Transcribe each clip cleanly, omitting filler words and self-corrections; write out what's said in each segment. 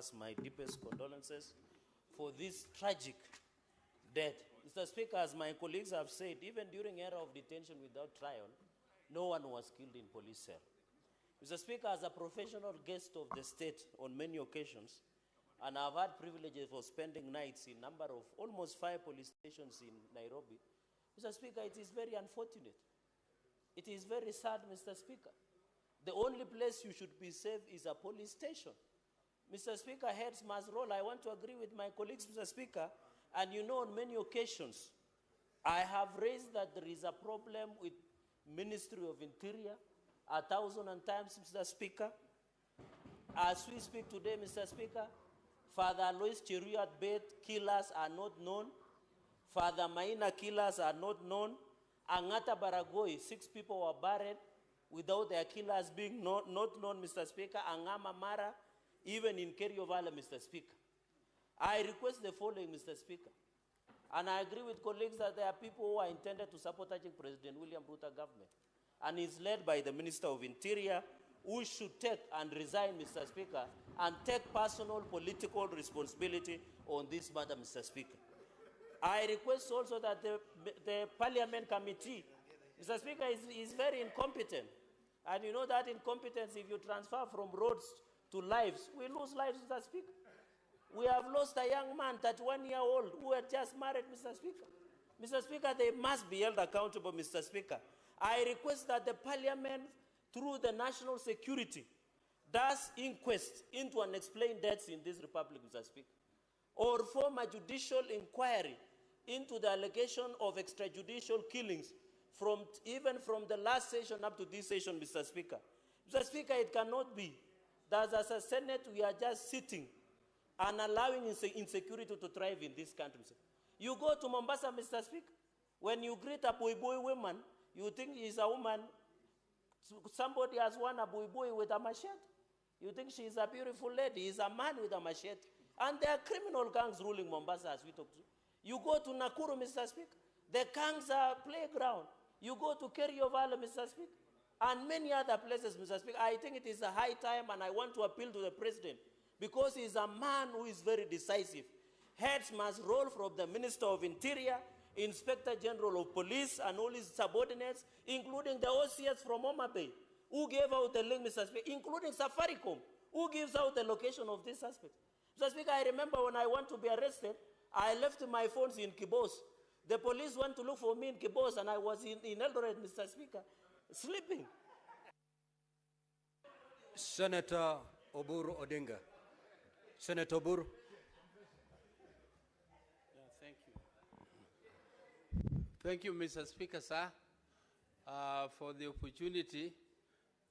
us my deepest condolences for this tragic death. Mr. Speaker, as my colleagues have said, even during era of detention without trial, no one was killed in police cell. Mr. Speaker, as a professional guest of the state on many occasions, and I've had privileges for spending nights in number of almost 5 police stations in Nairobi, Mr. Speaker, it is very unfortunate. It is very sad, Mr. Speaker. The only place you should be safe is a police station. Mr. Speaker, heads must roll. I want to agree with my colleagues, Mr. Speaker, and you know on many occasions, I have raised that there is a problem with Ministry of Interior 1,000 times, Mr. Speaker. As we speak today, Mr. Speaker, Father Alois Cheruiyot Beth killers are not known. Father Maina killers are not known. Angata Baragoi, 6 people were buried without their killers being not known, Mr. Speaker. Angama Mara, even in Kerio Valley, Mr. Speaker. I request the following, Mr. Speaker. And I agree with colleagues that there are people who are intended to sabotage President William Ruto government. And is led by the Minister of Interior, who should take and resign, Mr. Speaker, and take personal political responsibility on this matter, Mr. Speaker. I request also that the Parliament Committee, Mr. Speaker, is very incompetent. And you know that incompetence, if you transfer from roads to lives, we lose lives, Mr. Speaker. We have lost a young man, 31-year-old, who had just married, Mr. Speaker. Mr. Speaker, they must be held accountable, Mr. Speaker. I request that the Parliament, through the national security, does inquest into unexplained deaths in this republic, Mr. Speaker, or form a judicial inquiry into the allegation of extrajudicial killings even from the last session up to this session, Mr. Speaker. Mr. Speaker, it cannot be that as a Senate we are just sitting and allowing insecurity to thrive in this country. You go to Mombasa, Mr. Speaker, when you greet a boy woman, you think she's a woman. Somebody has won a boy with a machete. You think she's a beautiful lady. He's a man with a machete. And there are criminal gangs ruling Mombasa as we talk to. You go to Nakuru, Mr. Speaker, the gangs are playground. You go to Kerio Valley, Mr. Speaker, and many other places, Mr. Speaker. I think it is a high time, and I want to appeal to the President, because he is a man who is very decisive. Heads must roll from the Minister of Interior, Inspector General of Police, and all his subordinates, including the OCS from Homa Bay, who gave out the link, Mr. Speaker, including Safaricom, who gives out the location of this suspect. Mr. Speaker, I remember when I want to be arrested, I left my phones in Kibos. The police went to look for me in Kibos, and I was in Eldoret, Mr. Speaker, sleeping. Senator Oburu Odinga. Senator Oburu. Thank you. Thank you, Mr. Speaker, sir, for the opportunity.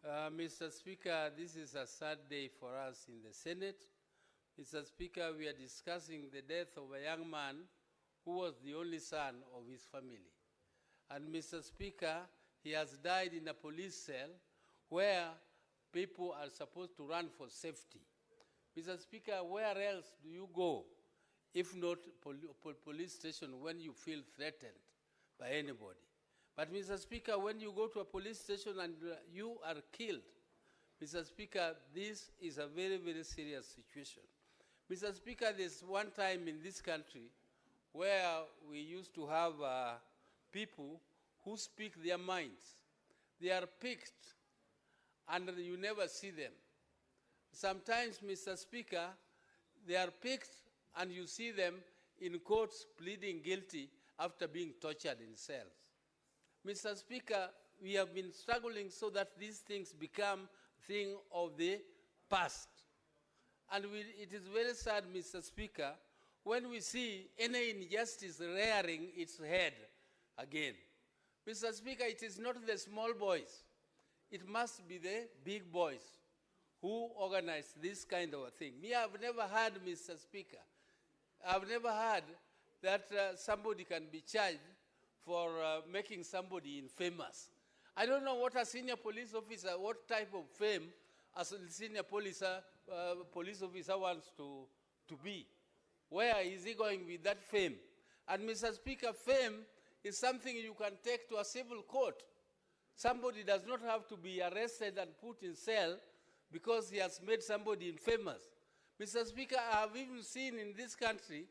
Mr. Speaker, this is a sad day for us in the Senate. Mr. Speaker, we are discussing the death of a young man who was the only son of his family. And Mr. Speaker, he has died in a police cell where people are supposed to run for safety. Mr. Speaker, where else do you go if not police station when you feel threatened by anybody? But Mr. Speaker, when you go to a police station and you are killed, Mr. Speaker, this is a very, very serious situation. Mr. Speaker, there's one time in this country where we used to have people who speak their minds. They are picked and you never see them. Sometimes, Mr. Speaker, they are picked and you see them in courts pleading guilty after being tortured in cells. Mr. Speaker, we have been struggling so that these things become a thing of the past. And it is very sad, Mr. Speaker, when we see any injustice rearing its head again. Mr. Speaker, it is not the small boys. It must be the big boys who organize this kind of a thing. Me, I've never heard, Mr. Speaker, I've never heard that somebody can be charged for making somebody infamous. I don't know what a senior police officer, what type of fame a senior police officer wants to be. Where is he going with that fame? And Mr. Speaker, fame is something you can take to a civil court. Somebody does not have to be arrested and put in cell because he has made somebody infamous. Mr. Speaker, I have even seen in this country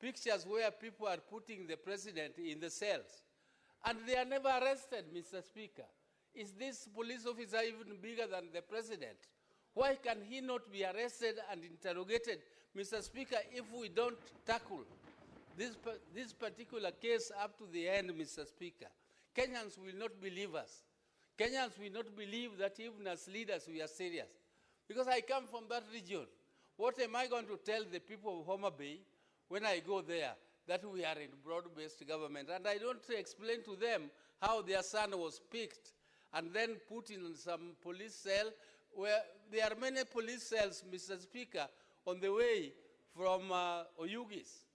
pictures where people are putting the president in the cells, and they are never arrested, Mr. Speaker. Is this police officer even bigger than the president? Why can he not be arrested and interrogated, Mr. Speaker, if we don't tackle this particular case up to the end, Mr. Speaker? Kenyans will not believe us. Kenyans will not believe that even as leaders we are serious. Because I come from that region. What am I going to tell the people of Homa Bay when I go there that we are in broad-based government? And I don't explain to them how their son was picked and then put in some police cell where there are many police cells, Mr. Speaker, on the way from Oyugis.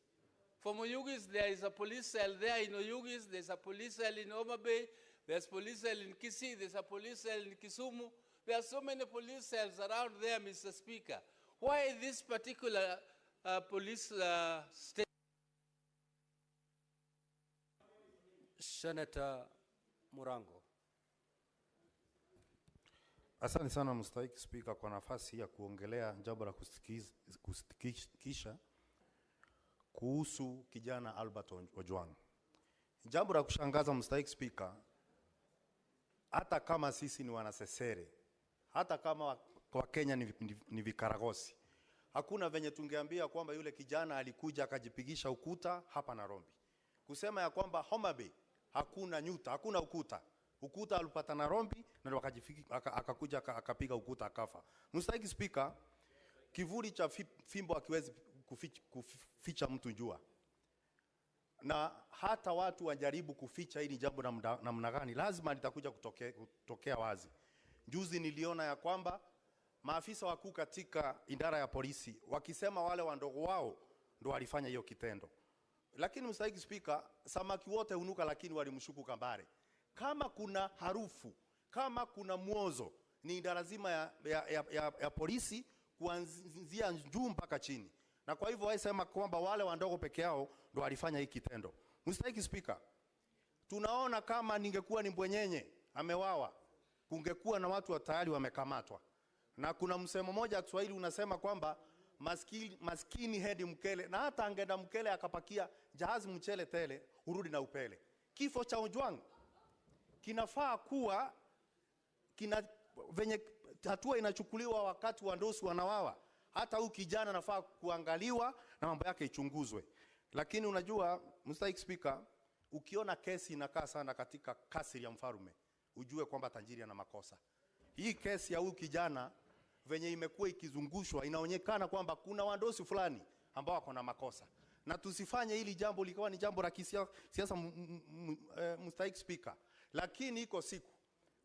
From Oyugis, there is a police cell there in Oyugis, there's a police cell in Homa Bay, there's police cell in Kisii, there's a police cell in Kisumu. There are so many police cells around there, Mr. Speaker. Why this particular police state? Senator Murango. Asante sana mstahiki Spika kwa nafasi ya kuongelea jambo la kusikitisha kuhusu kijana Albert Ojwang. Jambo la kushangaza mstahiki Spika, hata kama sisi ni wanasesere, hata kama kwa Kenya ni vikaragosi, hakuna venye tungeambia kwamba yule kijana alikuja akajipigisha ukuta hapa Nairobi. Kusema ya kwamba Homa Bay hakuna nyuta, hakuna ukuta. Ukuta alipata Nairobi na akakuja akapiga ukuta akafa. Mstahiki Spika, kivuli cha fimbo hakiwezi kuficha mtu jua. Na hata watu wajaribu kuficha hili jambo namna gani, lazima litakuja kutokea wazi. Juzi niliona ya kwamba maafisa wakuu katika idara ya polisi wakisema wale wandogo wao ndo walifanya hiyo kitendo. Lakini mstahiki Spika, samaki wote hunuka lakini walimshuku kambare. Kama kuna harufu, kama kuna mwozo, ni idara zima ya polisi kuanzia juu mpaka chini. Na kwa hivyo waisema kwamba wale wandogo peke yao ndo walifanya hiki kitendo. Mstahiki Spika, tunaona kama ningekuwa ni Mbwenyenye amewawa, kungekuwa na watu tayari wamekamatwa. Na kuna msemo moja Kiswahili unasema kwamba maskini hedi mkele, na hata angeenda mkele akapakia jahazi mchele tele, urudi na upele. Kifo cha Ojwang kinafaa kuwa venye hatua inachukuliwa wakati wandosi wanawawa. Hata huyu kijana nafaa kuangaliwa na mambo yake ichunguzwe. Lakini unajua mstahiki Spika, ukiona kesi inakaa sana katika kasri ya mfalme, ujue kwamba tajiri ana makosa. Hii kesi ya huyu kijana venye imekuwa ikizungushwa inaonekana kwamba kuna wandosi fulani ambao wako na makosa. Na tusifanye hili jambo likawa ni jambo la kisiasa mstahiki Spika. Lakini iko siku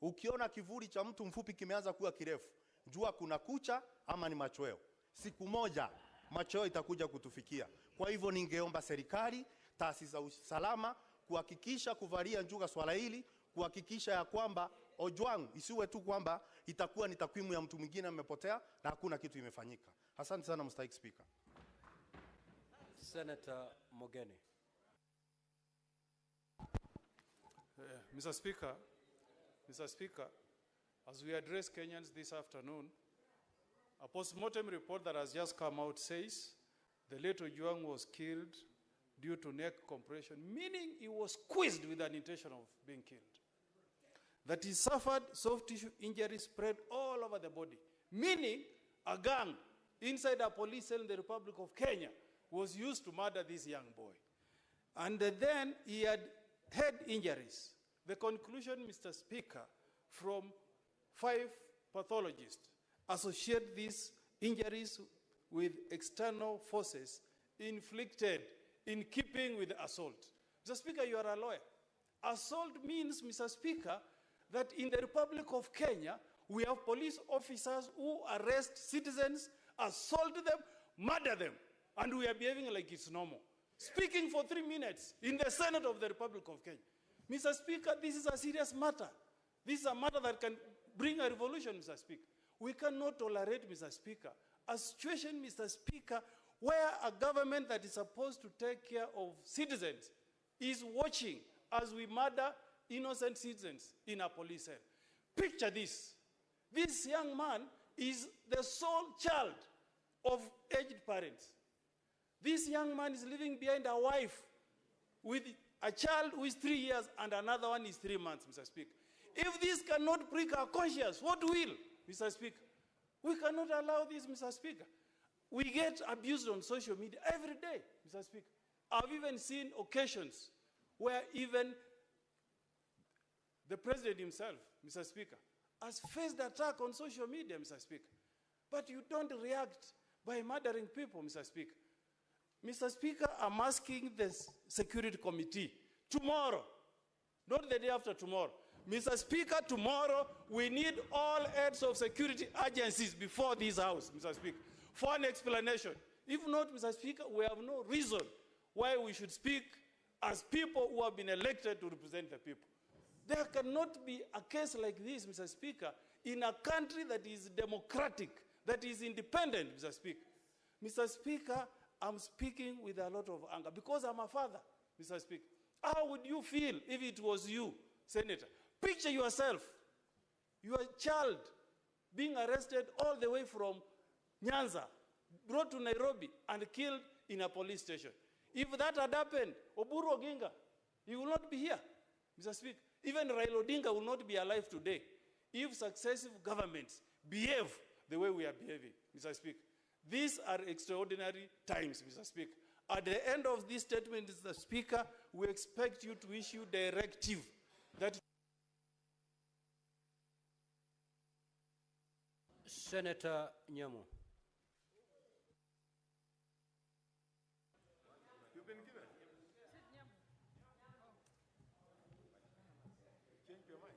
ukiona kivuli cha mtu mfupi kimeanza kuwa kirefu, jua kuna kucha ama ni machweo. Siku moja machweo itakuja kutufikia. Kwa hivyo ningeomba serikali, taasisi za usalama kuhakikisha kuvalia njuga swala hili, kuhakikisha ya kwamba Ojwang isiwe tu kwamba itakuwa ni takwimu ya mtu mwingine amepotea na hakuna kitu imefanyika. Asante sana mstahiki Spika. Senator Mogeni. Mr. Speaker, as we address Kenyans this afternoon, a post-mortem report that has just come out says the late Ojwang was killed due to neck compression, meaning he was squeezed with an intention of being killed. That he suffered soft tissue injuries spread all over the body, meaning a gang inside a police cell in the Republic of Kenya was used to murder this young boy. And then he had head injuries. The conclusion, Mr. Speaker, from 5 pathologists associate these injuries with external forces inflicted in keeping with assault. Mr. Speaker, you are a lawyer. Assault means, Mr. Speaker, that in the Republic of Kenya, we have police officers who arrest citizens, assault them, murder them, and we are behaving like it's normal. Speaking for 3 minutes in the Senate of the Republic of Kenya. Mr. Speaker, this is a serious matter. This is a matter that can bring a revolution, Mr. Speaker. We cannot tolerate, Mr. Speaker, a situation, Mr. Speaker, where a government that is supposed to take care of citizens is watching as we murder innocent citizens in a police cell. Picture this. This young man is the sole child of aged parents. This young man is living behind a wife with a child who is 3 years and another one is 3 months, Mr. Speaker. If this cannot prick our conscience, what will, Mr. Speaker? We cannot allow this, Mr. Speaker. We get abused on social media every day, Mr. Speaker. I've even seen occasions where even the president himself, Mr. Speaker, has faced attack on social media, Mr. Speaker. But you don't react by murdering people, Mr. Speaker. Mr. Speaker, I'm asking the Security Committee tomorrow, not the day after tomorrow. Mr. Speaker, tomorrow we need all heads of security agencies before this House, Mr. Speaker, for an explanation. If not, Mr. Speaker, we have no reason why we should speak as people who have been elected to represent the people. There cannot be a case like this, Mr. Speaker, in a country that is democratic, that is independent, Mr. Speaker. Mr. Speaker, I'm speaking with a lot of anger because I'm a father, Mr. Speaker. How would you feel if it was you, Senator? Picture yourself, your child being arrested all the way from Nyanza, brought to Nairobi and killed in a police station. If that had happened, Oburu Oginga, he will not be here, Mr. Speaker. Even Raila Odinga will not be alive today if successive governments behave the way we are behaving, Mr. Speaker. These are extraordinary times, Mr. Speaker. At the end of this statement, Mr. Speaker, we expect you to issue directive that Senator Nyamu. you've been given. Change your mind.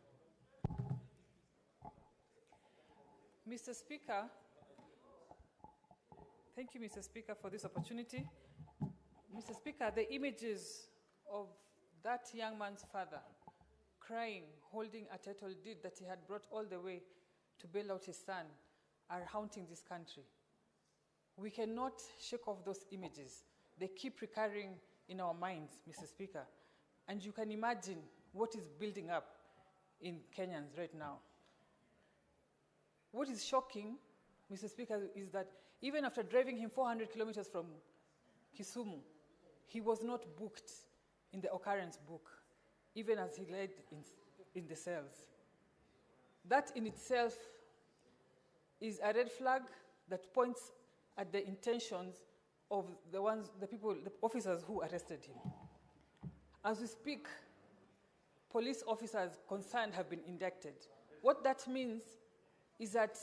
Mr. Speaker, thank you, Mr. Speaker, for this opportunity. Mr. Speaker, the images of that young man's father crying, holding a title deed that he had brought all the way to bail out his son are haunting this country. We cannot shake off those images. They keep recurring in our minds, Mr. Speaker. And you can imagine what is building up in Kenyans right now. What is shocking, Mr. Speaker, is that even after driving him 400 kilometers from Kisumu, he was not booked in the occurrence book, even as he lay in the cells. That in itself is a red flag that points at the intentions of the officers who arrested him. As we speak, police officers concerned have been indicted. What that means is that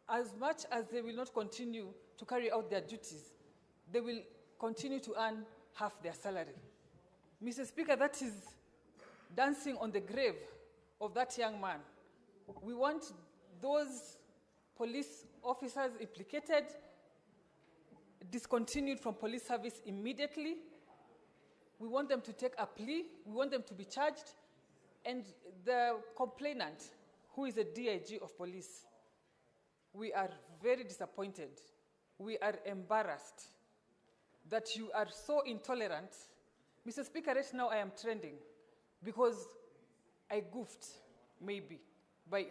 as much as they will not continue to carry out their duties, they will continue to earn half their salary. Mr. Speaker, that is dancing on the grave of that young man. We want those police officers implicated discontinued from police service immediately. We want them to take a plea. We want them to be charged. And the complainant, who is a DIG of police, we are very disappointed. We are embarrassed that you are so intolerant. Mr. Speaker, right now I am trending because I goofed, maybe, by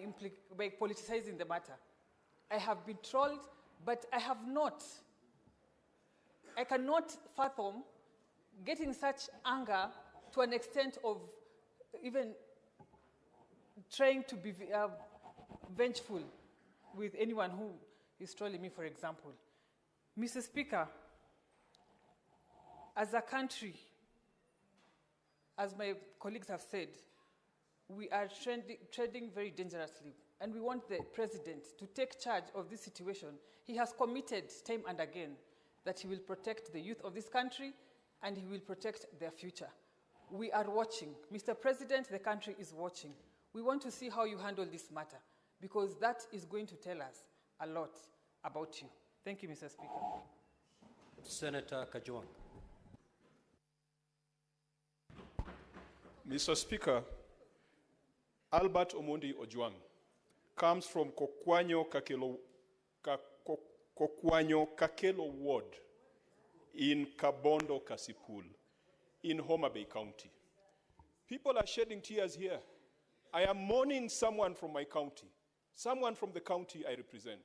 politicizing the matter. I have been trolled, but I cannot fathom getting such anger to an extent of even trying to be vengeful with anyone who is trolling me, for example. Mr. Speaker, as a country, as my colleagues have said, we are treading very dangerously, and we want the president to take charge of this situation. He has committed time and again that he will protect the youth of this country and he will protect their future. We are watching. Mr. President, the country is watching. We want to see how you handle this matter because that is going to tell us a lot about you. Thank you, Mr. Speaker. Senator Ojwang. Mr. Speaker, Albert Omondi Ojwang comes from Kokwanyo Kakelo Ward in Kabondo Kasipul in Homa Bay County. People are shedding tears here. I am mourning someone from my county, someone from the county I represent.